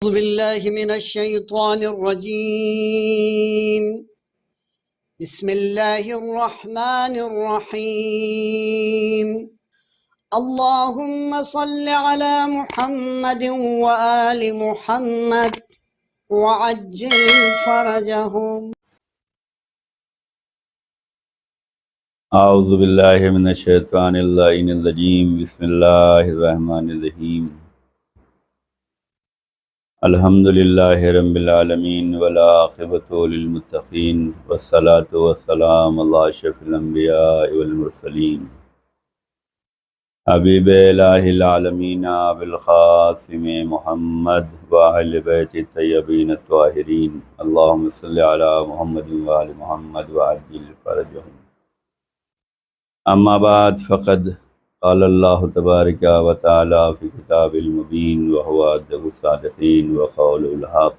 أعوذ بالله من الشيطان الرجيم. بسم الله الرحمن الرحيم. اللهم صل على محمد وآل محمد وعجل فرجهم. اعوذ باللہ من الشیطان اللعین الرجیم بسم اللہ الرحمن الرحیم الحمد للہ رب العالمین والعاقبۃ للمتقین والصلاۃ والسلام علی اشرف الانبیاء والمرسلین حبیب الہ العالمین ابو القاسم محمد وأہل بیت الطیبین الطاہرین اللہم صل علی محمد وآل محمد وعجل فرجهم. اما بعد فقد قال اللہ تبارک و تعالی فی کتاب المبین وهو أصدق الصادقین وقول الحق.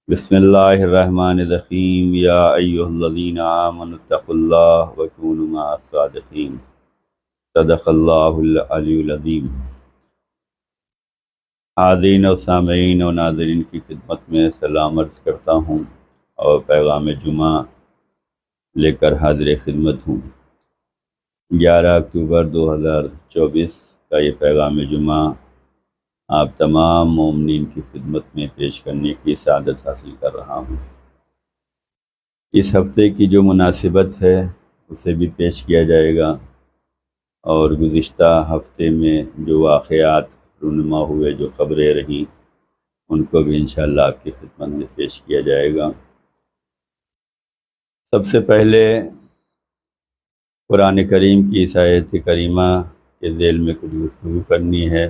بسم اللہ الرحمن الرحیم یا ایھا الذین آمنوا اتقوا اللہ وکونوا مع الصادقین. صدق اللہ العلی العظیم. حاضرین و سامعین و ناظرین کی خدمت میں سلام عرض کرتا ہوں اور پیغام جمعہ لے کر حاضر خدمت ہوں. 11 اکتوبر 2024 کا یہ پیغام جمعہ آپ تمام مومنین کی خدمت میں پیش کرنے کی سعادت حاصل کر رہا ہوں. اس ہفتے کی جو مناسبت ہے اسے بھی پیش کیا جائے گا، اور گزشتہ ہفتے میں جو واقعات رونما ہوئے، جو خبریں رہیں، ان کو بھی انشاءاللہ آپ کی خدمت میں پیش کیا جائے گا. سب سے پہلے قرآن کریم کی اس آیت کریمہ کے ذیل میں کچھ گفتگو کرنی ہے،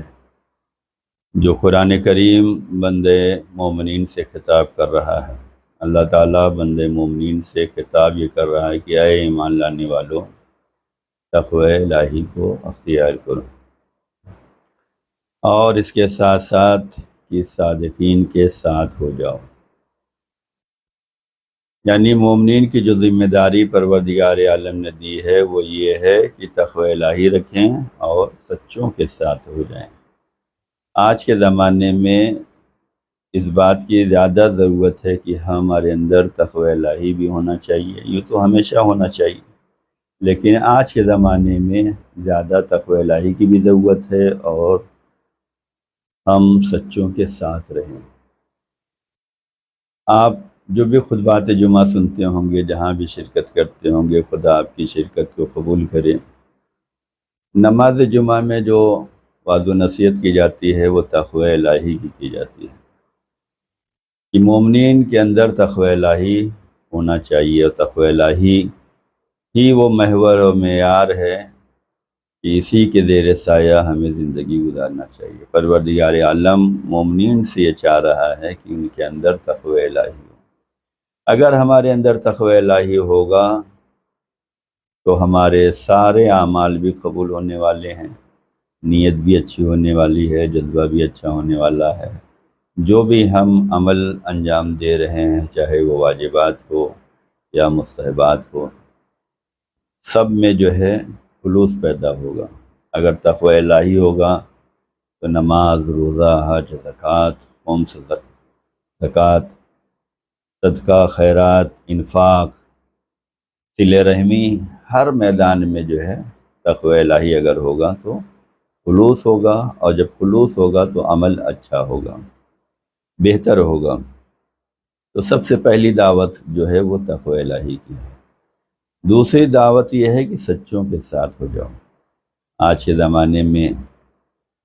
جو قرآن کریم بندے مومنین سے خطاب کر رہا ہے. اللہ تعالیٰ بندے مومنین سے خطاب یہ کر رہا ہے کہ اے ایمان لانے والوں، تقوی الہی کو اختیار کرو، اور اس کے ساتھ ساتھ کہ صادقین کے ساتھ ہو جاؤ. یعنی مومنین کی جو ذمہ داری پروردگار عالم نے دی ہے وہ یہ ہے کہ تقوی الہی رکھیں اور سچوں کے ساتھ ہو جائیں. آج کے زمانے میں اس بات کی زیادہ ضرورت ہے کہ ہمارے اندر تقوی الہی بھی ہونا چاہیے. یہ تو ہمیشہ ہونا چاہیے، لیکن آج کے زمانے میں زیادہ تقوی الہی کی بھی ضرورت ہے اور ہم سچوں کے ساتھ رہیں. آپ جو بھی خطبات جمعہ سنتے ہوں گے، جہاں بھی شرکت کرتے ہوں گے، خدا آپ کی شرکت کو قبول کرے. نماز جمعہ میں جو وعظ و نصیحت کی جاتی ہے وہ تقوی الہی کی جاتی ہے کہ مومنین کے اندر تقوی الہی ہونا چاہیے، اور تقوی الہی ہی وہ محور و معیار ہے کہ اسی کے زیر سایہ ہمیں زندگی گزارنا چاہیے. پروردگار عالم مومنین سے یہ چاہ رہا ہے کہ ان کے اندر تقوی الہی ہو. اگر ہمارے اندر تقوی الہی ہوگا تو ہمارے سارے اعمال بھی قبول ہونے والے ہیں، نیت بھی اچھی ہونے والی ہے، جذبہ بھی اچھا ہونے والا ہے. جو بھی ہم عمل انجام دے رہے ہیں، چاہے وہ واجبات ہو یا مستحبات ہو، سب میں جو ہے خلوص پیدا ہوگا. اگر تقوی الہی ہوگا تو نماز، روزہ، حج، زکوٰۃ، زکوٰۃ، صدقہ، خیرات، انفاق، صلہ رحمی، ہر میدان میں جو ہے تقوی الہی اگر ہوگا تو خلوص ہوگا، اور جب خلوص ہوگا تو عمل اچھا ہوگا، بہتر ہوگا. تو سب سے پہلی دعوت جو ہے وہ تقوی الہی کی ہے. دوسری دعوت یہ ہے کہ سچوں کے ساتھ ہو جاؤ. آج کے زمانے میں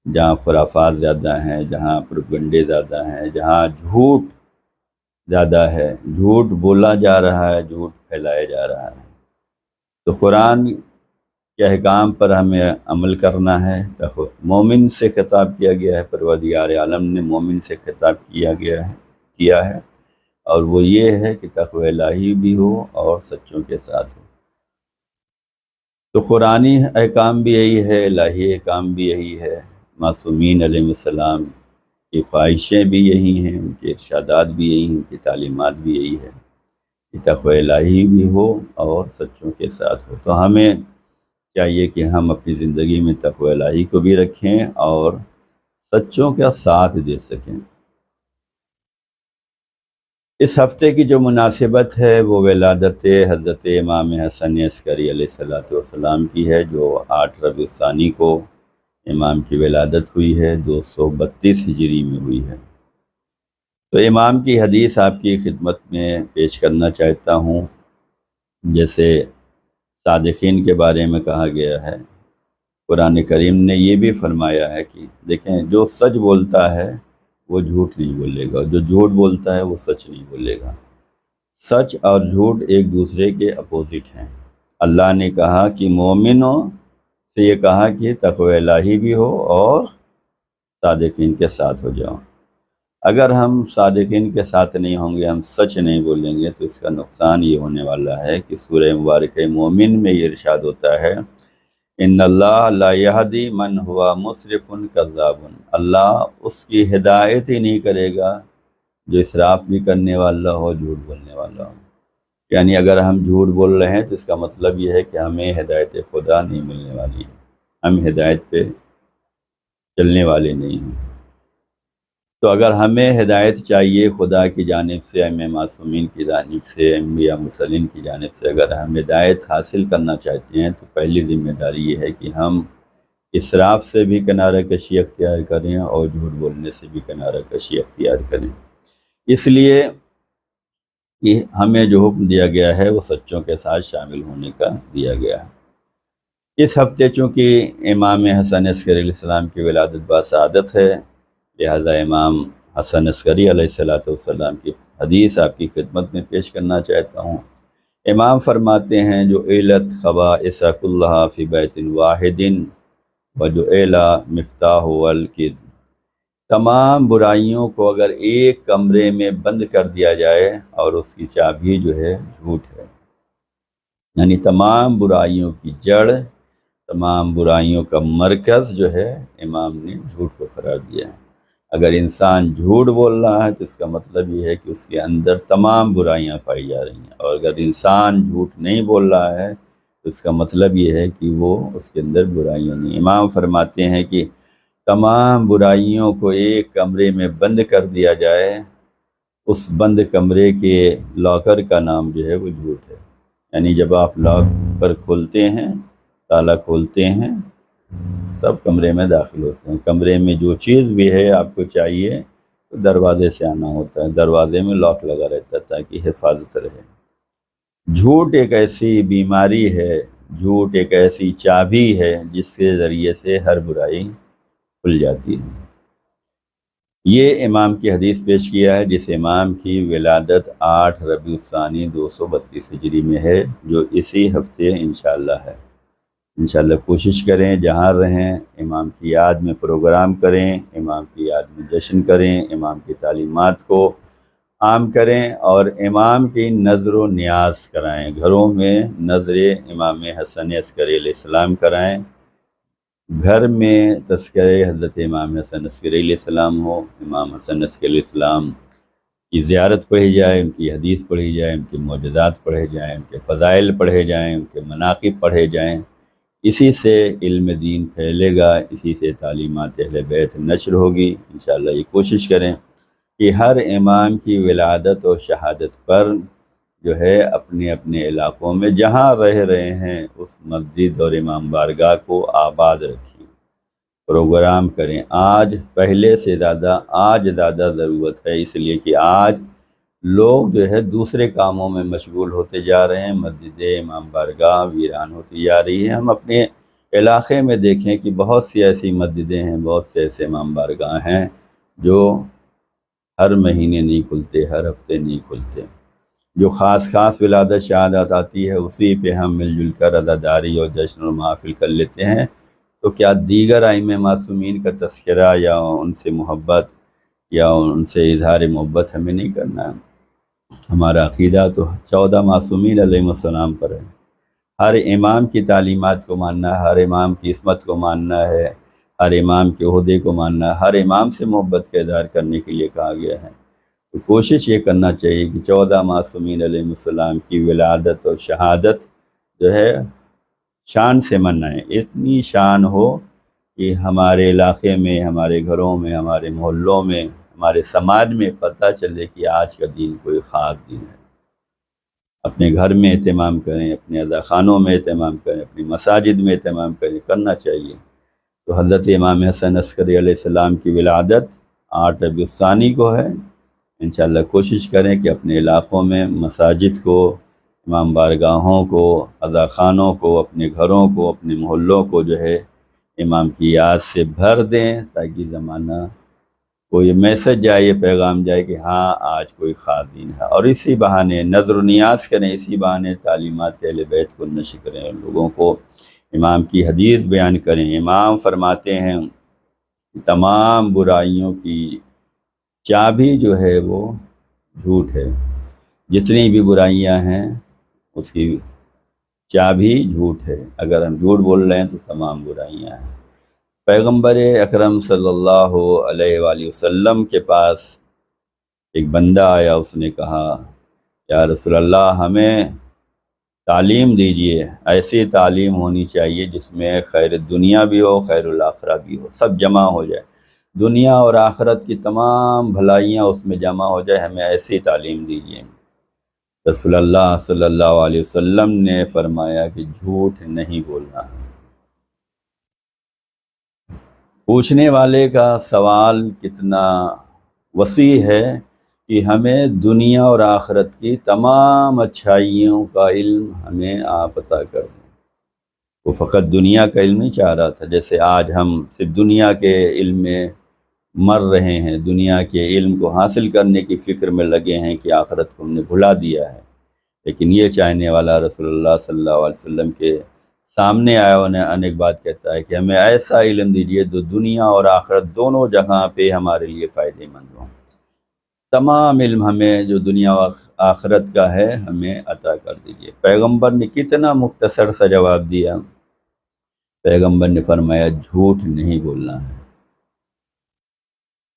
جہاں خرافات زیادہ ہیں، جہاں پروپیگنڈے زیادہ ہیں، جہاں جھوٹ زیادہ ہے، جھوٹ بولا جا رہا ہے، جھوٹ پھیلایا جا رہا ہے، تو قرآن کے احکام پر ہمیں عمل کرنا ہے. مومن سے خطاب کیا گیا ہے، پروردگار عالم نے مومن سے خطاب کیا ہے، اور وہ یہ ہے کہ تقوی الہی بھی ہو اور سچوں کے ساتھ ہو. تو قرآنی احکام بھی یہی ہے، الہی احکام بھی یہی ہے. معصومین علیہ السلام کی خواہشیں بھی یہی ہیں، ان کے ارشادات بھی یہی ہیں، ان کی تعلیمات بھی یہی ہے کہ تقوی الہی بھی ہو اور سچوں کے ساتھ ہو. تو ہمیں چاہیے کہ ہم اپنی زندگی میں تقوی الہی کو بھی رکھیں اور سچوں کا ساتھ دے سکیں. اس ہفتے کی جو مناسبت ہے وہ ولادت حضرت امام حسن عسکری علیہ الصلوۃ والسلام کی ہے، جو 8 ربیع الثانی کو امام کی ولادت ہوئی ہے، 232 ہجری میں ہوئی ہے۔ تو امام کی حدیث آپ کی خدمت میں پیش کرنا چاہتا ہوں۔ جیسے صادقین کے بارے میں کہا گیا ہے، قرآن کریم نے یہ بھی فرمایا ہے کہ دیکھیں، جو سچ بولتا ہے وہ جھوٹ نہیں بولے گا، جو جھوٹ بولتا ہے وہ سچ نہیں بولے گا۔ سچ اور جھوٹ ایک دوسرے کے اپوزٹ ہیں۔ اللہ نے کہا کہ مومنوں سے یہ کہا کہ تقوی الہی بھی ہو اور صادقین کے ساتھ ہو جاؤ۔ اگر ہم صادقین کے ساتھ نہیں ہوں گے، ہم سچ نہیں بولیں گے، تو اس کا نقصان یہ ہونے والا ہے کہ سورہ مبارکہ مومن میں یہ ارشاد ہوتا ہے، ان اللہ لا یہدی من ہوا مسرف کذاب، اللہ اس کی ہدایت ہی نہیں کرے گا جو اسراف بھی کرنے والا ہو، جھوٹ بولنے والا ہو۔ یعنی اگر ہم جھوٹ بول رہے ہیں تو اس کا مطلب یہ ہے کہ ہمیں ہدایت خدا نہیں ملنے والی ہے، ہم ہدایت پہ چلنے والے نہیں ہیں۔ تو اگر ہمیں ہدایت چاہیے خدا کی جانب سے، ائمہ معصومین کی جانب سے، انبیاء مرسلین کی جانب سے، اگر ہم ہدایت حاصل کرنا چاہتے ہیں تو پہلی ذمہ داری یہ ہے کہ ہم اسراف سے بھی کنارہ کشی اختیار کریں اور جھوٹ بولنے سے بھی کنارہ کشی اختیار کریں۔ اس لیے کہ ہمیں جو حکم دیا گیا ہے وہ سچوں کے ساتھ شامل ہونے کا دیا گیا ہے۔ اس ہفتے چونکہ امام حسن عسکری علیہ السلام کی ولادت باسعادت ہے، لہذا امام حسن عسکری علیہ الصلوۃ والسلام کی حدیث آپ کی خدمت میں پیش کرنا چاہتا ہوں۔ امام فرماتے ہیں، جو علت خبائث کلھا فی بیت واحد وجعل مفتاح الکذب، تمام برائیوں کو اگر ایک کمرے میں بند کر دیا جائے اور اس کی چابی جو ہے جھوٹ ہے، یعنی تمام برائیوں کی جڑ، تمام برائیوں کا مرکز جو ہے امام نے جھوٹ کو قرار دیا ہے۔ اگر انسان جھوٹ بول رہا ہے تو اس کا مطلب یہ ہے کہ اس کے اندر تمام برائیاں پائی جا رہی ہیں، اور اگر انسان جھوٹ نہیں بول رہا ہے تو اس کا مطلب یہ ہے کہ وہ اس کے اندر برائیاں نہیں۔ امام فرماتے ہیں کہ تمام برائیوں کو ایک کمرے میں بند کر دیا جائے، اس بند کمرے کے لاکر کا نام جو ہے وہ جھوٹ ہے۔ یعنی جب آپ لاکر کھولتے ہیں، تالا کھولتے ہیں، تب کمرے میں داخل ہوتے ہیں۔ کمرے میں جو چیز بھی ہے آپ کو چاہیے تو دروازے سے آنا ہوتا ہے، دروازے میں لاک لگا رہتا ہے تاکہ حفاظت رہے۔ جھوٹ ایک ایسی بیماری ہے، جھوٹ ایک ایسی چابی ہے جس کے ذریعے سے ہر برائی کھل جاتی ہے۔ یہ امام کی حدیث پیش کیا ہے جس امام کی ولادت 8 ربیع الثانی 232 ہجری میں ہے، جو اسی ہفتے انشاءاللہ ہے۔ انشاءاللہ کوشش کریں جہاں رہیں امام کی یاد میں پروگرام کریں، امام کی یاد میں جشن کریں، امام کی تعلیمات کو عام کریں اور امام کی نظر و نیاز کرائیں، گھروں میں نظر امام حسن عسکری علیہ السلام کرائیں، گھر میں تذکرہ حضرت امام حسن عسکری علیہ السلام ہو، امام حسن عسکری علیہ السلام کی زیارت پڑھی جائے، ان کی حدیث پڑھی جائے، ان کے معجزات پڑھے جائیں، ان کے فضائل پڑھے جائیں، ان کے مناقب پڑھے جائیں۔ اسی سے علم دین پھیلے گا، اسی سے تعلیمات اہل بیت نشر ہوگی۔ انشاءاللہ یہ کوشش کریں کہ ہر امام کی ولادت اور شہادت پر جو ہے اپنے اپنے علاقوں میں جہاں رہ رہے ہیں اس مسجد اور امام بارگاہ کو آباد رکھیں، پروگرام کریں۔ آج پہلے سے زیادہ آج زیادہ ضرورت ہے، اس لیے کہ آج لوگ جو ہے دوسرے کاموں میں مشغول ہوتے جا رہے ہیں، مسجد امام بارگاہ ویران ہوتی جا رہی ہے۔ ہم اپنے علاقے میں دیکھیں کہ بہت سی ایسی مسجدیں ہیں، بہت سے ایسے امام بارگاہ ہیں جو ہر مہینے نہیں کھلتے، ہر ہفتے نہیں کھلتے۔ جو خاص ولادت شہادت آتی ہے اسی پہ ہم مل جل کر عزاداری اور جشن و محافل کر لیتے ہیں، تو کیا دیگر ائمہ معصومین کا تذکرہ یا ان سے محبت یا ان سے اظہار محبت ہمیں نہیں کرنا ہے؟ ہمارا عقیدہ تو 14 معصومین علیہ السلام پر ہے۔ ہر امام کی تعلیمات کو ماننا ہے، ہر امام کی عصمت کو ماننا ہے، ہر امام کے عہدے کو ماننا ہے، ہر امام سے محبت کا اظہار کرنے کے لیے کہا گیا ہے۔ تو کوشش یہ کرنا چاہیے کہ 14 معصومین علیہ السلام کی ولادت اور شہادت جو ہے شان سے منائیں، اتنی شان ہو کہ ہمارے علاقے میں، ہمارے گھروں میں، ہمارے محلوں میں، ہمارے سماج میں پتہ چلے کہ آج کا دین کوئی خاص دین ہے۔ اپنے گھر میں اہتمام کریں، اپنے اذاخانوں میں اہتمام کریں، اپنی مساجد میں اہتمام کرنا چاہیے۔ تو حضرت امام حسن عسکری علیہ السلام کی ولادت 8 ربیع الثانی کو ہے۔ انشاءاللہ کوشش کریں کہ اپنے علاقوں میں مساجد کو، امام بارگاہوں کو، اذاخانوں کو، اپنے گھروں کو، اپنے محلوں کو جو ہے امام کی یاد سے بھر دیں، تاکہ زمانہ کو یہ میسج جائے، یہ پیغام جائے کہ ہاں آج کوئی خاص دن ہے۔ اور اسی بہانے نظر و نیاز کریں، اسی بہانے تعلیمات اہل بیت کو نشر کریں اور لوگوں کو امام کی حدیث بیان کریں۔ امام فرماتے ہیں تمام برائیوں کی چابی جو ہے وہ جھوٹ ہے، جتنی بھی برائیاں ہیں اس کی چابی جھوٹ ہے۔ اگر ہم جھوٹ بول رہے ہیں تو تمام برائیاں ہیں۔ پیغمبر اکرم صلی اللہ علیہ وآلہ وسلم کے پاس ایک بندہ آیا، اس نے کہا یا رسول اللہ ہمیں تعلیم دیجیے، ایسی تعلیم ہونی چاہیے جس میں خیر دنیا بھی ہو، خیر الآخرہ بھی ہو، سب جمع ہو جائے، دنیا اور آخرت کی تمام بھلائیاں اس میں جمع ہو جائے، ہمیں ایسی تعلیم دیجیے۔ رسول اللہ صلی اللہ علیہ وسلم نے فرمایا کہ جھوٹ نہیں بولنا ہے۔ پوچھنے والے کا سوال کتنا وسیع ہے کہ ہمیں دنیا اور آخرت کی تمام اچھائیوں کا علم ہمیں آپ عطا کر دیں۔ وہ فقط دنیا کا علم نہیں چاہ رہا تھا، جیسے آج ہم صرف دنیا کے علم میں مر رہے ہیں، دنیا کے علم کو حاصل کرنے کی فکر میں لگے ہیں کہ آخرت کو ہم نے بھلا دیا ہے۔ لیکن یہ چاہنے والا رسول اللہ صلی اللہ علیہ وسلم کے سامنے آیا، انہیں انیک بات کہتا ہے کہ ہمیں ایسا علم دیجیے جو دنیا اور آخرت دونوں جگہ پہ ہمارے لیے فائدہ مند ہوں۔ تمام علم ہمیں جو دنیا و آخرت کا ہے ہمیں عطا کر دیجیے۔ پیغمبر نے کتنا مختصر سا جواب دیا۔ پیغمبر نے فرمایا جھوٹ نہیں بولنا ہے۔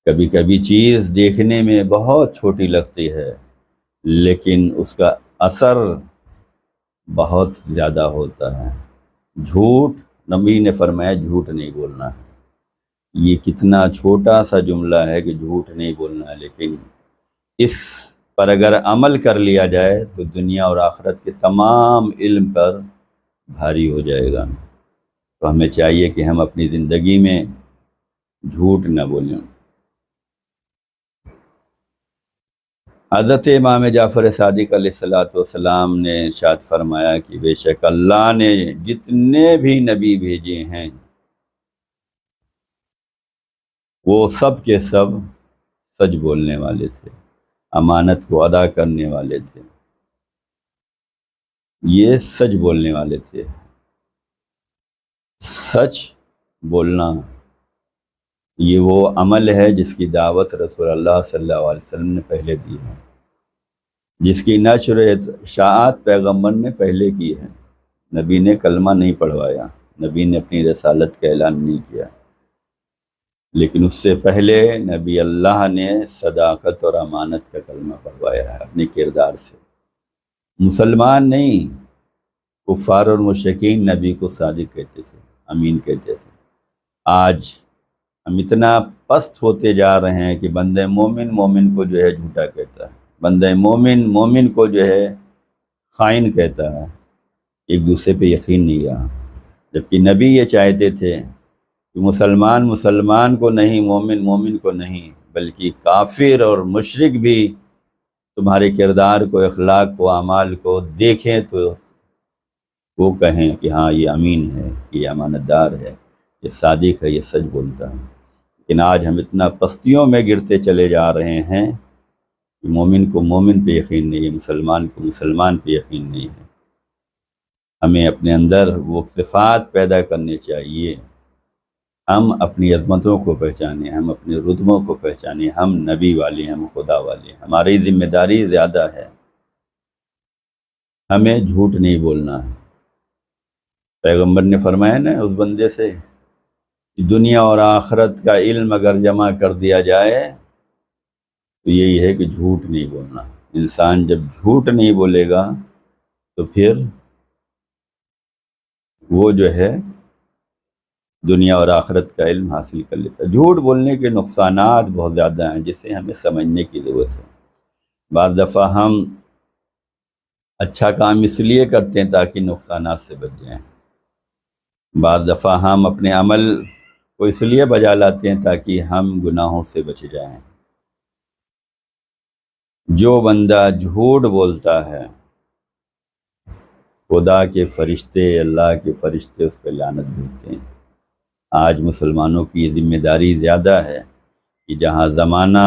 کبھی کبھی چیز دیکھنے میں بہت چھوٹی لگتی ہے لیکن اس کا اثر بہت زیادہ ہوتا ہے۔ جھوٹ، نبی نے فرمایا جھوٹ نہیں بولنا ہے۔ یہ کتنا چھوٹا سا جملہ ہے کہ جھوٹ نہیں بولنا ہے، لیکن اس پر اگر عمل کر لیا جائے تو دنیا اور آخرت کے تمام علم پر بھاری ہو جائے گا۔ تو ہمیں چاہیے کہ ہم اپنی زندگی میں جھوٹ نہ بولیں۔ حضرت امام جعفر صادق علیہ السلام نے ارشاد فرمایا کہ بے شک اللہ نے جتنے بھی نبی بھیجے ہیں وہ سب کے سب سچ بولنے والے تھے، امانت کو ادا کرنے والے تھے، یہ سچ بولنے والے تھے۔ سچ بولنا یہ وہ عمل ہے جس کی دعوت رسول اللہ صلی اللہ علیہ وسلم نے پہلے دی ہے، جس کی نشر اشاعت پیغمبر نے پہلے کی ہے۔ نبی نے کلمہ نہیں پڑھوایا، نبی نے اپنی رسالت کا اعلان نہیں کیا، لیکن اس سے پہلے نبی اللہ نے صداقت اور امانت کا کلمہ پڑھوایا ہے اپنے کردار سے۔ مسلمان نہیں، کفار اور مشرکین نبی کو صادق کہتے تھے، امین کہتے تھے۔ آج ہم اتنا پست ہوتے جا رہے ہیں کہ بندہ مومن مومن کو جو ہے جھوٹا کہتا ہے، بندہ مومن مومن کو جو ہے خائن کہتا ہے، ایک دوسرے پہ یقین نہیں رہا۔ جبکہ نبی یہ چاہتے تھے کہ مسلمان مسلمان کو نہیں، مومن مومن کو نہیں، بلکہ کافر اور مشرک بھی تمہارے کردار کو، اخلاق کو، اعمال کو دیکھیں تو وہ کہیں کہ ہاں یہ امین ہے، یہ امانت دار ہے، یہ صادق ہے، یہ سچ بولتا ہے۔ لیکن آج ہم اتنا پستیوں میں گرتے چلے جا رہے ہیں کہ مومن کو مومن پہ یقین نہیں ہے، مسلمان کو مسلمان پہ یقین نہیں ہے۔ ہمیں اپنے اندر وہ صفات پیدا کرنے چاہیے، ہم اپنی عظمتوں کو پہچانیں، ہم اپنے رتبوں کو پہچانیں، ہم نبی والے ہیں، ہم خدا والے ہیں، ہماری ذمہ داری زیادہ ہے، ہمیں جھوٹ نہیں بولنا ہے۔ پیغمبر نے فرمایا نا اس بندے سے کہ دنیا اور آخرت کا علم اگر جمع کر دیا جائے تو یہی ہے کہ جھوٹ نہیں بولنا۔ انسان جب جھوٹ نہیں بولے گا تو پھر وہ جو ہے دنیا اور آخرت کا علم حاصل کر لیتا ہے۔ جھوٹ بولنے کے نقصانات بہت زیادہ ہیں جسے ہمیں سمجھنے کی ضرورت ہے۔ بعض دفعہ ہم اچھا کام اس لیے کرتے ہیں تاکہ نقصانات سے بچ جائیں، بعض دفعہ ہم اپنے عمل کو اس لیے بجا لاتے ہیں تاکہ ہم گناہوں سے بچ جائیں۔ جو بندہ جھوٹ بولتا ہے، خدا کے فرشتے، اللہ کے فرشتے اس پہ لعنت بھیجتے ہیں۔ آج مسلمانوں کی ذمہ داری زیادہ ہے کہ جہاں زمانہ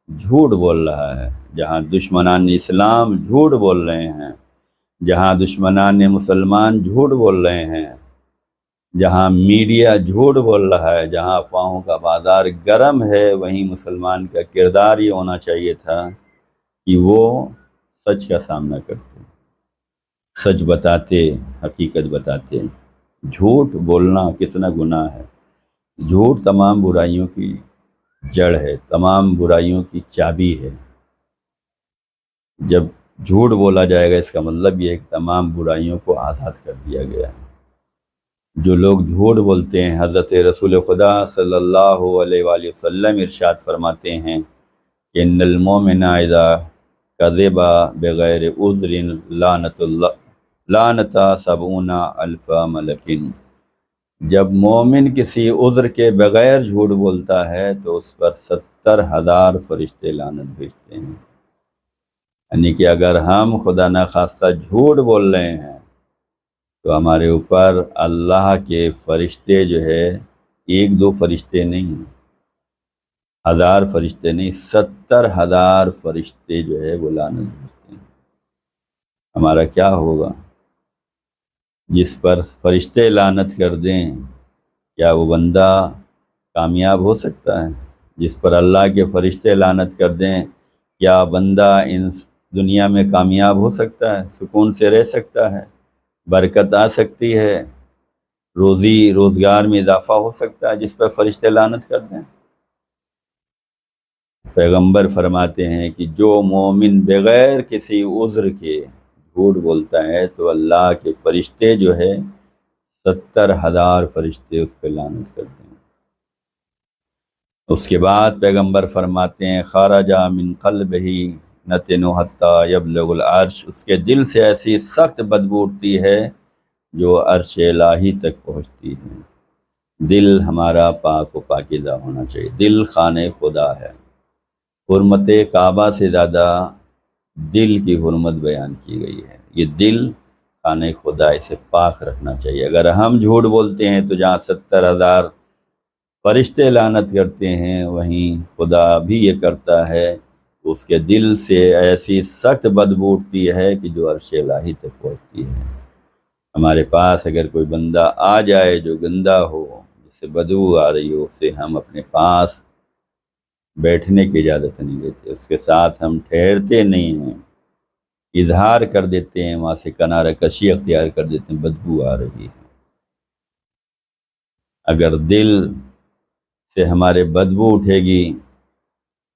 جھوٹ بول رہا ہے، جہاں دشمنان اسلام جھوٹ بول رہے ہیں، جہاں دشمنان مسلمان جھوٹ بول رہے ہیں، جہاں میڈیا جھوٹ بول رہا ہے، جہاں افواہوں کا بازار گرم ہے، وہیں مسلمان کا کردار یہ ہونا چاہیے تھا کہ وہ سچ کا سامنا کرتے، سچ بتاتے، حقیقت بتاتے۔ جھوٹ بولنا کتنا گناہ ہے۔ جھوٹ تمام برائیوں کی جڑ ہے، تمام برائیوں کی چابی ہے۔ جب جھوٹ بولا جائے گا اس کا مطلب یہ ہے کہ تمام برائیوں کو آزاد کر دیا گیا ہے۔ جو لوگ جھوٹ بولتے ہیں، حضرت رسول خدا صلی اللہ علیہ وآلہ وسلم ارشاد فرماتے ہیں کہ ان المؤمن اذا کذب بغیر عذر لعنت 70,000 ملک۔ جب مومن کسی عذر کے بغیر جھوٹ بولتا ہے تو اس پر 70,000 فرشتے لعنت بھیجتے ہیں۔ یعنی کہ اگر ہم خدا نخواستہ جھوٹ بول رہے ہیں تو ہمارے اوپر اللہ کے فرشتے جو ہے، ایک دو فرشتے نہیں ہیں، 1000 فرشتے نہیں، 70,000 فرشتے جو ہے وہ لعنت بھیجتے ہیں۔ ہمارا کیا ہوگا؟ جس پر فرشتے لعنت کر دیں، کیا وہ بندہ کامیاب ہو سکتا ہے؟ جس پر اللہ کے فرشتے لعنت کر دیں، کیا بندہ ان دنیا میں کامیاب ہو سکتا ہے؟ سکون سے رہ سکتا ہے؟ برکت آ سکتی ہے؟ روزی روزگار میں اضافہ ہو سکتا ہے جس پر فرشتے لعنت کر دیں؟ پیغمبر فرماتے ہیں کہ جو مومن بغیر کسی عذر کے جھوٹ بولتا ہے تو اللہ کے فرشتے جو ہے 70,000 فرشتے اس پہ لعنت کرتے ہیں۔ اس کے بعد پیغمبر فرماتے ہیں خرج من قلبہ نتن حتی یبلغ العرش، اس کے دل سے ایسی سخت بدبو اٹھتی ہے جو عرش الہی تک پہنچتی ہے۔ دل ہمارا پاک و پاکیزہ ہونا چاہیے۔ دل خانہ خدا ہے۔ حرمت کعبہ سے زیادہ دل کی حرمت بیان کی گئی ہے۔ یہ دل خانہ خدا، اسے پاک رکھنا چاہیے۔ اگر ہم جھوٹ بولتے ہیں تو جہاں 70,000 فرشتے لعنت کرتے ہیں، وہیں خدا بھی یہ کرتا ہے، اس کے دل سے ایسی سخت بدبو اٹھتی ہے کہ جو عرش الہی تک پہنچتی ہے۔ ہمارے پاس اگر کوئی بندہ آ جائے جو گندا ہو، جس سے بدبو آ رہی ہو، اسے ہم اپنے پاس بیٹھنے کی اجازت نہیں دیتے، اس کے ساتھ ہم ٹھہرتے نہیں ہیں، اظہار کر دیتے ہیں، وہاں سے کنارہ کشی اختیار کر دیتے ہیں، بدبو آ رہی ہے۔ اگر دل سے ہمارے بدبو اٹھے گی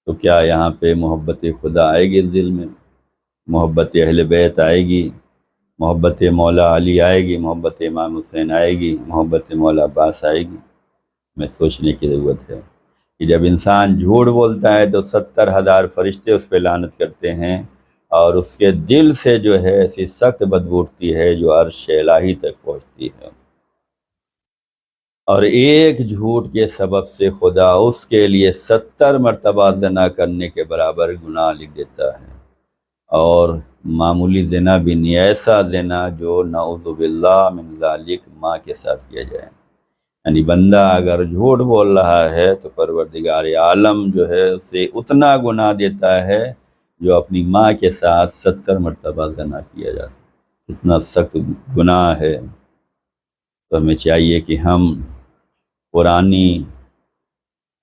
تو کیا یہاں پہ محبت خدا آئے گی؟ دل میں محبت اہل بیت آئے گی، محبت مولا علی آئے گی، محبت امام حسین آئے گی، محبت مولا عباس آئے گی؟ ہمیں سوچنے کی ضرورت ہے کہ جب انسان جھوٹ بولتا ہے تو 70,000 فرشتے اس پہ لعنت کرتے ہیں، اور اس کے دل سے جو ہے ایسی سخت بدبو اٹھتی ہے جو عرش الہی تک پہنچتی ہے۔ اور ایک جھوٹ کے سبب سے خدا اس کے لیے 70 مرتبہ زنا کرنے کے برابر گناہ لکھ دیتا ہے، اور معمولی زنا بھی نہیں، ایسا زنا جو نعوذ باللہ من ذالک ماں کے ساتھ کیا جائے۔ یعنی بندہ اگر جھوٹ بول رہا ہے تو پروردگار عالم جو ہے اسے اتنا گناہ دیتا ہے جو اپنی ماں کے ساتھ 70 مرتبہ زنا کیا جاتا ہے۔ اتنا سخت گناہ ہے۔ تو ہمیں چاہیے کہ ہم قرآنی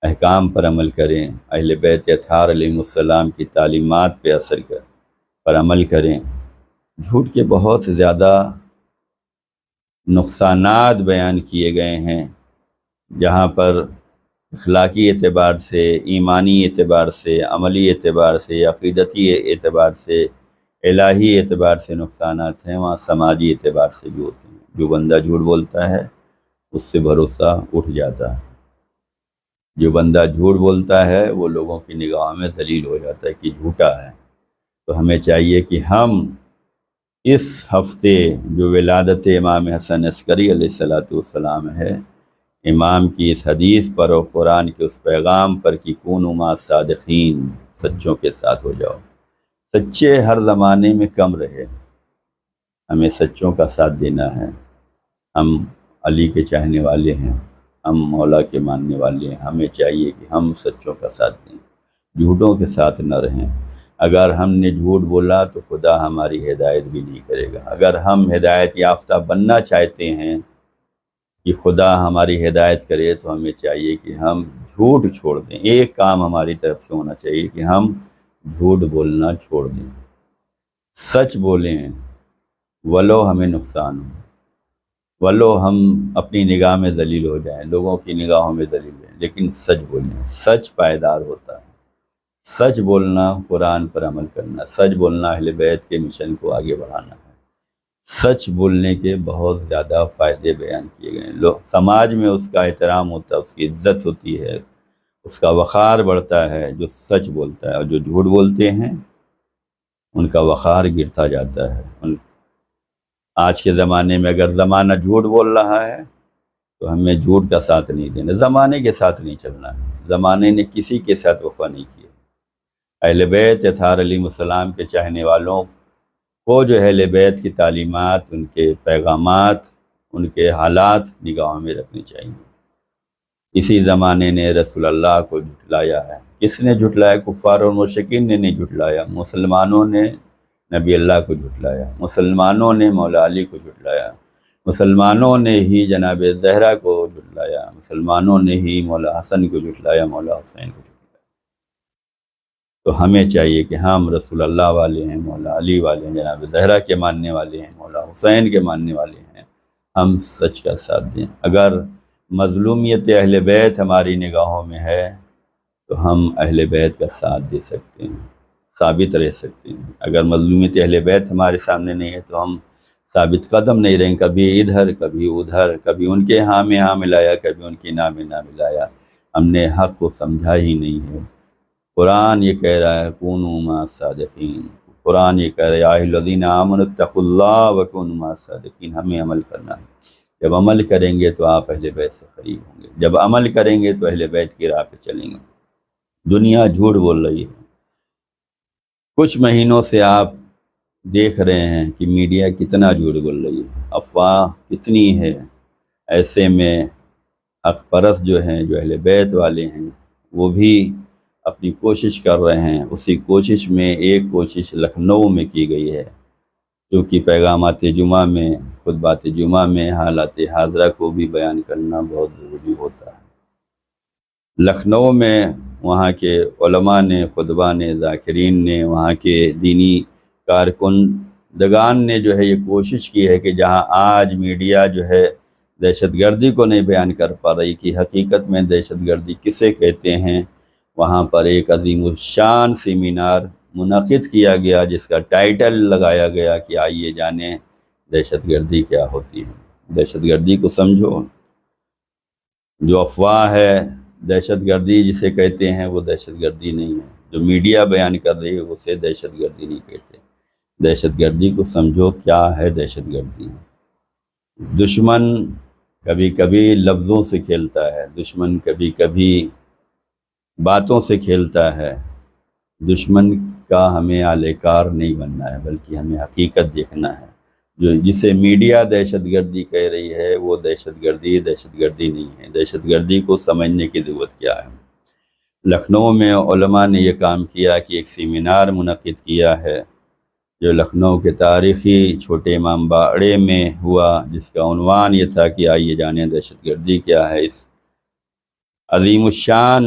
احکام پر عمل کریں، اہل بیت اطہار علیہ السلام کی تعلیمات پہ پر عمل کریں۔ جھوٹ کے بہت زیادہ نقصانات بیان کیے گئے ہیں، جہاں پر اخلاقی اعتبار سے، ایمانی اعتبار سے، عملی اعتبار سے، عقیدتی اعتبار سے، الہی اعتبار سے نقصانات ہیں، وہاں سماجی اعتبار سے بھی ہوتے ہیں۔ جو بندہ جھوٹ بولتا ہے اس سے بھروسہ اٹھ جاتا ہے۔ جو بندہ جھوٹ بولتا ہے وہ لوگوں کی نگاہوں میں ذلیل ہو جاتا ہے کہ جھوٹا ہے۔ تو ہمیں چاہیے کہ ہم اس ہفتے جو ولادت امام حسن عسکری علیہ السلام ہے، امام کی اس حدیث پر اور قرآن کے اس پیغام پر کہ کونوا مع الصادقین، سچوں کے ساتھ ہو جاؤ۔ سچے ہر زمانے میں کم رہے، ہمیں سچوں کا ساتھ دینا ہے۔ ہم علی کے چاہنے والے ہیں، ہم مولا کے ماننے والے ہیں، ہمیں چاہیے کہ ہم سچوں کا ساتھ دیں، جھوٹوں کے ساتھ نہ رہیں۔ اگر ہم نے جھوٹ بولا تو خدا ہماری ہدایت بھی نہیں کرے گا۔ اگر ہم ہدایت یافتہ بننا چاہتے ہیں کہ خدا ہماری ہدایت کرے تو ہمیں چاہیے کہ ہم جھوٹ چھوڑ دیں۔ ایک کام ہماری طرف سے ہونا چاہیے کہ ہم جھوٹ بولنا چھوڑ دیں، سچ بولیں، ولو ہمیں نقصان ہو، ولو ہم اپنی نگاہ میں ذلیل ہو جائیں، لوگوں کی نگاہوں میں ذلیل ہو جائیں، لیکن سچ بولیں۔ سچ پائیدار ہوتا ہے۔ سچ بولنا، قرآن پر عمل کرنا، سچ بولنا اہل بیت کے مشن کو آگے بڑھانا ہے۔ سچ بولنے کے بہت زیادہ فائدے بیان کیے گئے ہیں۔ لوگ سماج میں اس کا احترام ہوتا ہے، اس کی عزت ہوتی ہے، اس کا وقار بڑھتا ہے جو سچ بولتا ہے، اور جو جھوٹ بولتے ہیں ان کا وقار گرتا جاتا ہے۔ آج کے زمانے میں اگر زمانہ جھوٹ بول رہا ہے تو ہمیں جھوٹ کا ساتھ نہیں دینا، زمانے کے ساتھ نہیں چلنا ہے۔ زمانے نے کسی کے ساتھ وفا نہیں کیا۔ اہل بیت اطہار علیہ السلام کے چاہنے والوں کو جو اہل بیت کی تعلیمات، ان کے پیغامات، ان کے حالات نگاہوں میں رکھنی چاہیے۔ اسی زمانے نے رسول اللہ کو جھٹلایا ہے۔ کس نے جھٹلایا؟ کفار اور مشرکین نے نہیں جھٹلایا، مسلمانوں نے نبی اللہ کو جھٹلایا، مسلمانوں نے مولا علی کو جھٹلایا، مسلمانوں نے ہی جناب زہرا کو جھٹلایا، مسلمانوں نے ہی مولا حسن کو جھٹلایا، مولا حسین کو جھٹلایا۔ تو ہمیں چاہیے کہ ہم رسول اللہ والے ہیں، مولا علی والے ہیں، جناب زہرا کے ماننے والے ہیں، مولا حسین کے ماننے والے ہیں، ہم سچ کا ساتھ دیں۔ اگر مظلومیت اہل بیت ہماری نگاہوں میں ہے تو ہم اہل بیت کا ساتھ دے سکتے ہیں، ثابت رہ سکتے ہیں۔ اگر مظلومیت اہل بیت ہمارے سامنے نہیں ہے تو ہم ثابت قدم نہیں رہیں، کبھی ادھر کبھی ادھر، کبھی ان کے ہاں میں ہاں ملایا، کبھی ان کی نہ میں نہ ملایا۔ ہم نے حق کو سمجھا ہی نہیں ہے۔ قرآن یہ کہہ رہا ہے کونوا مع الصادقین، قرآن یہ کہہ رہا ہے یا ایھا الذین آمنوا اتقوا اللہ وکونوا مع الصادقین۔ ہمیں عمل کرنا ہے۔ جب عمل کریں گے تو آپ اہل بیت سے قریب ہوں گے، جب عمل کریں گے تو اہل بیت کی راہ پہ چلیں گے۔ دنیا جھوٹ بول رہی ہے۔ کچھ مہینوں سے آپ دیکھ رہے ہیں کہ میڈیا کتنا جھوٹ بول رہی ہے، افواہ کتنی ہے۔ ایسے میں حق پرست جو ہیں، جو اہل بیت والے ہیں، وہ بھی اپنی کوشش کر رہے ہیں۔ اسی کوشش میں ایک کوشش لکھنؤ میں کی گئی ہے، کیونکہ پیغامات جمعہ میں، خطبات جمعہ میں حالات حاضرہ کو بھی بیان کرنا بہت ضروری ہوتا ہے۔ لکھنؤ میں وہاں کے علماء نے، خطبہ نے، ذاکرین نے، وہاں کے دینی کارکنندگان نے جو ہے یہ کوشش کی ہے کہ جہاں آج میڈیا جو ہے دہشت گردی کو نہیں بیان کر پا رہی کہ حقیقت میں دہشت گردی کسے کہتے ہیں، وہاں پر ایک عظیم الشان سیمینار منعقد کیا گیا جس کا ٹائٹل لگایا گیا کہ آئیے جانیں دہشت گردی کیا ہوتی ہے۔ دہشت گردی کو سمجھو۔ جو افواہ ہے دہشت گردی جسے کہتے ہیں وہ دہشت گردی نہیں ہے، جو میڈیا بیان کر رہی ہے اسے دہشت گردی نہیں کہتے۔ دہشت گردی کو سمجھو کیا ہے دہشت گردی۔ دشمن کبھی کبھی لفظوں سے کھیلتا ہے، دشمن کبھی کبھی باتوں سے کھیلتا ہے۔ دشمن کا ہمیں آلے کار نہیں بننا ہے، بلکہ ہمیں حقیقت دیکھنا ہے۔ جسے میڈیا دہشت گردی کہہ رہی ہے وہ دہشت گردی نہیں ہے۔ دہشت گردی کو سمجھنے کی ضرورت کیا ہے۔ لکھنؤ میں علماء نے یہ کام کیا کہ ایک سیمینار منعقد کیا ہے جو لکھنؤ کے تاریخی چھوٹے امام باڑے میں ہوا، جس کا عنوان یہ تھا کہ آئیے جانیں دہشت گردی کیا ہے۔ اس عظیم الشان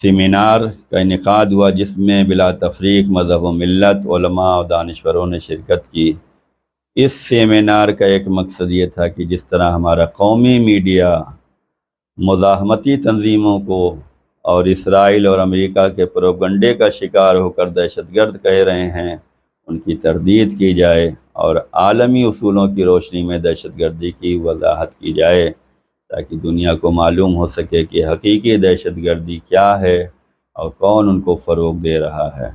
سیمینار کا انعقاد ہوا جس میں بلا تفریق مذہب و ملت، علماء و دانشوروں نے شرکت کی۔ اس سیمینار کا ایک مقصد یہ تھا کہ جس طرح ہمارا قومی میڈیا مزاحمتی تنظیموں کو اور اسرائیل اور امریکہ کے پروپیگنڈے کا شکار ہو کر دہشت گرد کہہ رہے ہیں، ان کی تردید کی جائے اور عالمی اصولوں کی روشنی میں دہشت گردی کی وضاحت کی جائے، تاکہ دنیا کو معلوم ہو سکے کہ حقیقی دہشت گردی کیا ہے اور کون ان کو فروغ دے رہا ہے۔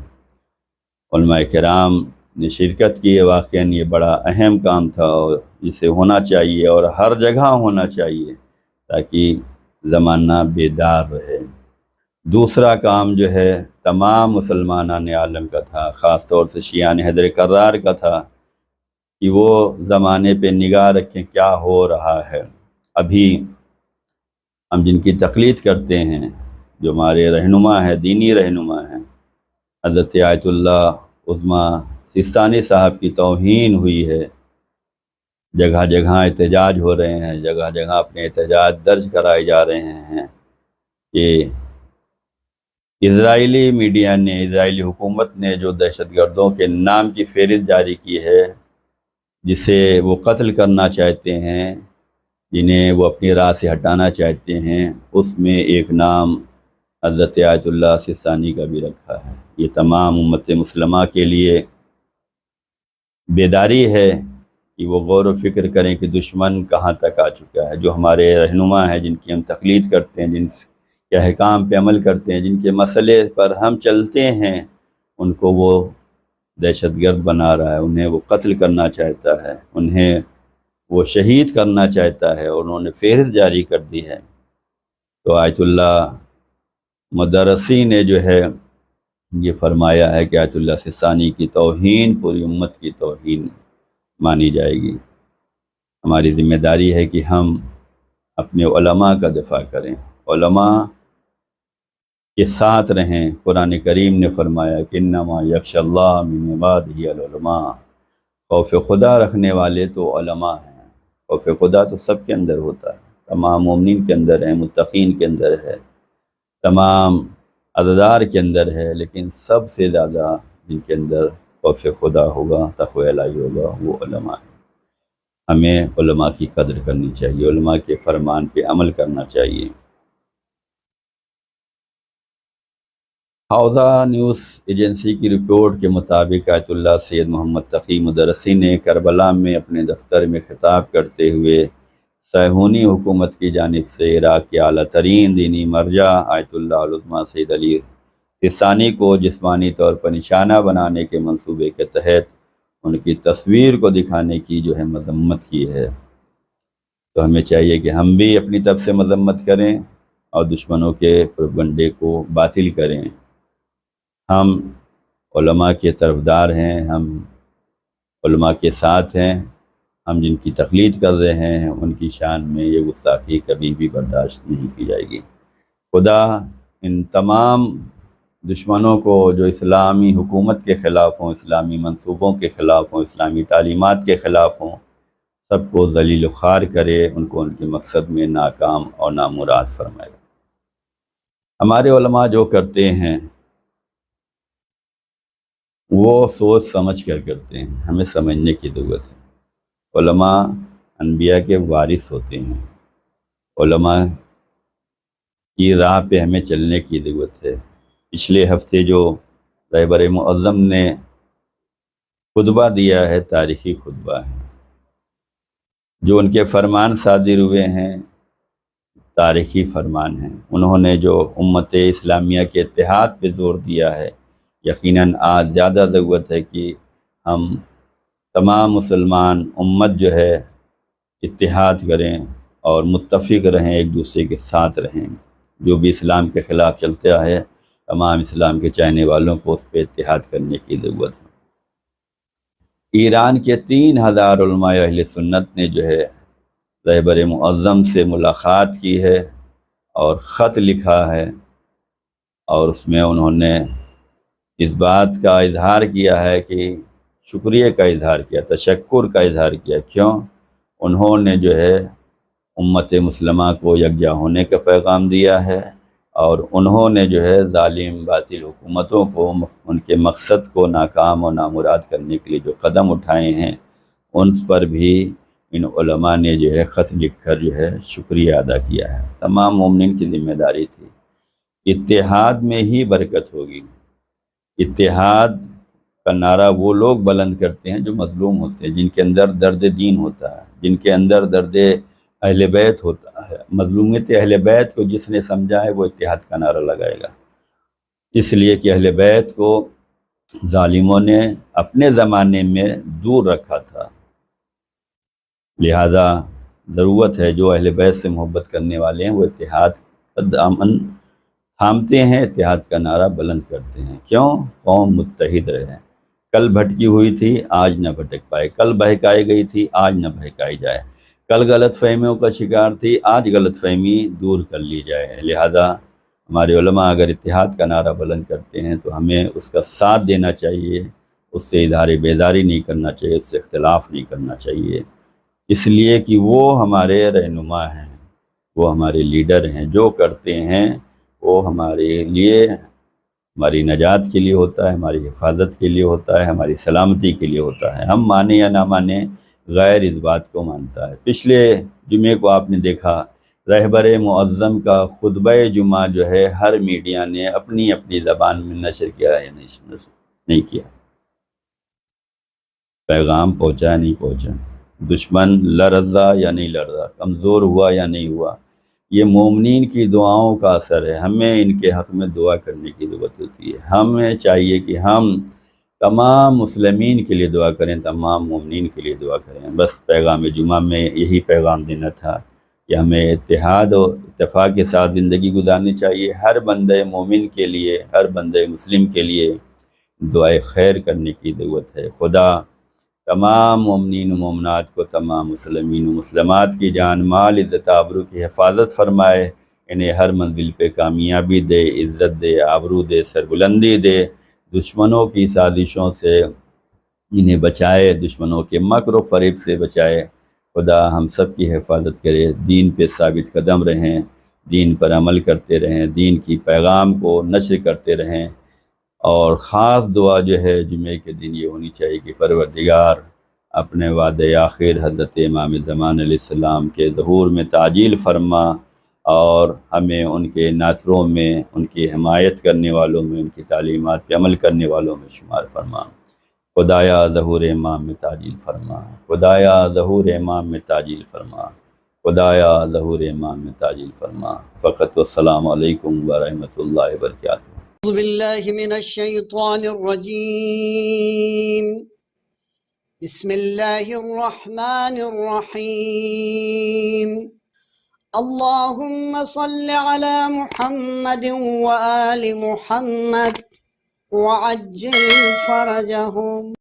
علماء کرام نے شرکت کی، واقعاً یہ بڑا اہم کام تھا اور جسے ہونا چاہیے اور ہر جگہ ہونا چاہیے، تاکہ زمانہ بیدار رہے۔ دوسرا کام جو ہے تمام مسلمانان عالم کا تھا، خاص طور سے شیعان حیدر کرار کا تھا کہ وہ زمانے پہ نگاہ رکھیں کیا ہو رہا ہے۔ ابھی ہم جن کی تقلید کرتے ہیں، جو ہمارے رہنما ہیں، دینی رہنما ہیں، حضرت آیت اللہ عظمیٰ سستانی صاحب کی توہین ہوئی ہے، جگہ جگہ احتجاج ہو رہے ہیں، جگہ جگہ اپنے احتجاج درج کرائے جا رہے ہیں کہ اسرائیلی میڈیا نے، اسرائیلی حکومت نے جو دہشت گردوں کے نام کی فہرست جاری کی ہے، جسے وہ قتل کرنا چاہتے ہیں، جنہیں وہ اپنی راہ سے ہٹانا چاہتے ہیں، اس میں ایک نام حضرت آیت اللہ سستانی کا بھی رکھا ہے۔ یہ تمام امت مسلمہ کے لیے بیداری ہے کہ وہ غور و فکر کریں کہ دشمن کہاں تک آ چکا ہے۔ جو ہمارے رہنما ہیں، جن کی ہم تقلید کرتے ہیں، جن کے احکام پہ عمل کرتے ہیں، جن کے مسئلے پر ہم چلتے ہیں، ان کو وہ دہشت گرد بنا رہا ہے، انہیں وہ قتل کرنا چاہتا ہے، انہیں وہ شہید کرنا چاہتا ہے، اور انہوں نے فہرست جاری کر دی ہے۔ تو آیت اللہ مدرسی نے جو ہے یہ فرمایا ہے کہ آیت اللہ سستانی کی توہین پوری امت کی توہین مانی جائے گی۔ ہماری ذمہ داری ہے کہ ہم اپنے علماء کا دفاع کریں، علماء کے ساتھ رہیں۔ قرآن کریم نے فرمایا کہ انما یخشی اللہ من عبادہ العلماء، خوف خدا رکھنے والے تو علماء ہیں۔ خوف خدا تو سب کے اندر ہوتا ہے، تمام مومنین کے اندر ہے، متقین کے اندر ہے، تمام عزدار کے اندر ہے، لیکن سب سے زیادہ جن کے اندر خوف خدا ہوگا، تقوی الہی ہوگا، وہ علماء ہیں۔ ہمیں علماء کی قدر کرنی چاہیے، علماء کے فرمان پہ عمل کرنا چاہیے۔ حوزہ نیوز ایجنسی کی رپورٹ کے مطابق آیت اللہ سید محمد تقی مدرسی نے کربلا میں اپنے دفتر میں خطاب کرتے ہوئے صہیونی حکومت کی جانب سے عراق کے اعلیٰ ترین دینی مرجع آیت اللہ العظمیٰ سید علی سستانی کو جسمانی طور پر نشانہ بنانے کے منصوبے کے تحت ان کی تصویر کو دکھانے کی جو ہے مذمت کی ہے۔ تو ہمیں چاہیے کہ ہم بھی اپنی طرف سے مذمت کریں اور دشمنوں کے پروپیگنڈے کو باطل کریں۔ ہم علماء کے طرفدار ہیں، ہم علماء کے ساتھ ہیں، ہم جن کی تقلید کر رہے ہیں ان کی شان میں یہ گستاخی کبھی بھی برداشت نہیں کی جائے گی۔ خدا ان تمام دشمنوں کو جو اسلامی حکومت کے خلاف ہوں، اسلامی منصوبوں کے خلاف ہوں، اسلامی تعلیمات کے خلاف ہوں، سب کو ذلیل و خوار کرے، ان کو ان کے مقصد میں ناکام اور نامراد فرمائے۔ ہمارے علماء جو کرتے ہیں وہ سوچ سمجھ کر کرتے ہیں، ہمیں سمجھنے کی ضرورت ہے۔ علماء انبیاء کے وارث ہوتے ہیں، علماء کی راہ پہ ہمیں چلنے کی ضرورت ہے۔ پچھلے ہفتے جو رہبر معظم نے خطبہ دیا ہے، تاریخی خطبہ ہے، جو ان کے فرمان صادر ہوئے ہیں تاریخی فرمان ہیں۔ انہوں نے جو امت اسلامیہ کے اتحاد پہ زور دیا ہے، یقیناً آج زیادہ ضرورت ہے کہ ہم تمام مسلمان امت جو ہے اتحاد کریں اور متفق رہیں، ایک دوسرے کے ساتھ رہیں۔ جو بھی اسلام کے خلاف چلتا ہے، تمام اسلام کے چاہنے والوں کو اس پہ اتحاد کرنے کی ضرورت ہے۔ ایران کے 3000 علماء اہل سنت نے جو ہے رہبر معظم سے ملاقات کی ہے اور خط لکھا ہے، اور اس میں انہوں نے اس بات کا اظہار کیا ہے کہ شکریہ کا اظہار کیا، تشکر کا اظہار کیا۔ کیوں؟ انہوں نے جو ہے امت مسلمہ کو یکجا ہونے کا پیغام دیا ہے، اور انہوں نے جو ہے ظالم باطل حکومتوں کو ان کے مقصد کو ناکام اور نامراد کرنے کے لیے جو قدم اٹھائے ہیں، ان پر بھی ان علماء نے جو ہے خط لکھ کر جو ہے شکریہ ادا کیا ہے۔ تمام مومنین کی ذمہ داری تھی۔ اتحاد میں ہی برکت ہوگی، اتحاد کا نعرہ وہ لوگ بلند کرتے ہیں جو مظلوم ہوتے ہیں، جن کے اندر درد دین ہوتا ہے، جن کے اندر درد اہل بیت ہوتا ہے۔ مظلومیت اہل بیت کو جس نے سمجھا ہے وہ اتحاد کا نعرہ لگائے گا، اس لیے کہ اہل بیت کو ظالموں نے اپنے زمانے میں دور رکھا تھا، لہذا ضرورت ہے جو اہل بیت سے محبت کرنے والے ہیں وہ اتحاد کا دامن تھامتے ہیں، اتحاد کا نعرہ بلند کرتے ہیں۔ کیوں؟ قوم متحد رہے۔ کل بھٹکی ہوئی تھی، آج نہ بھٹک پائے، کل بہکائی گئی تھی، آج نہ بہکائی جائے، کل غلط فہمیوں کا شکار تھی، آج غلط فہمی دور کر لی جائے۔ لہذا ہمارے علماء اگر اتحاد کا نعرہ بلند کرتے ہیں تو ہمیں اس کا ساتھ دینا چاہیے، اس سے اظہار بیداری نہیں کرنا چاہیے، اس سے اختلاف نہیں کرنا چاہیے، اس لیے کہ وہ ہمارے رہنما ہیں، وہ ہمارے لیڈر ہیں، جو کرتے ہیں وہ ہمارے لیے، ہماری نجات کے لیے ہوتا ہے، ہماری حفاظت کے لیے ہوتا ہے، ہماری سلامتی کے لیے ہوتا ہے۔ ہم مانیں یا نہ مانیں، غیر اس بات کو مانتا ہے۔ پچھلے جمعے کو آپ نے دیکھا، رہبر معظم کا خطبہ جمعہ جو ہے ہر میڈیا نے اپنی اپنی زبان میں نشر کیا یا نہیں کیا، پیغام پہنچا نہیں پہنچا، دشمن لرزا یا نہیں لرزا، کمزور ہوا یا نہیں ہوا، یہ مومنین کی دعاؤں کا اثر ہے۔ ہمیں ان کے حق میں دعا کرنے کی ضرورت ہوتی ہے، ہمیں چاہیے کہ ہم تمام مسلمین کے لیے دعا کریں، تمام مومنین کے لیے دعا کریں۔ بس پیغام جمعہ میں یہی پیغام دینا تھا کہ ہمیں اتحاد و اتفاق کے ساتھ زندگی گزارنی چاہیے، ہر بندے مومن کے لیے، ہر بندے مسلم کے لیے دعائے خیر کرنے کی ضرورت ہے۔ خدا تمام مومنین و مومنات کو، تمام مسلمین و مسلمات کی جان مال عزت آبرو کی حفاظت فرمائے، انہیں ہر منزل پہ کامیابی دے، عزت دے، آبرو دے، سربلندی دے، دشمنوں کی سازشوں سے انہیں بچائے، دشمنوں کے مکر و فریب سے بچائے۔ خدا ہم سب کی حفاظت کرے، دین پہ ثابت قدم رہیں، دین پر عمل کرتے رہیں، دین کی پیغام کو نشر کرتے رہیں، اور خاص دعا جو ہے جمعے کے دن یہ ہونی چاہیے کہ پروردگار اپنے وعدہ آخر حضرت امام زمان علیہ السلام کے ظہور میں تعجیل فرما، اور ہمیں ان کے ناصروں میں، ان کی حمایت کرنے والوں میں، ان کی تعلیمات پہ عمل کرنے والوں میں شمار فرما۔ خدایا ظہور امام میں تعجیل فرما، خدایا ظہور امام میں تعجیل فرما، خدایا ظہور امام میں تعجیل فرما۔ فقط والسلام علیکم ورحمۃ اللہ وبرکاتہ۔ أعوذ بالله من الشيطان الرجيم، بسم الله الرحمن الرحيم، اللهم صل على محمد وآل محمد وعجل فرجهم۔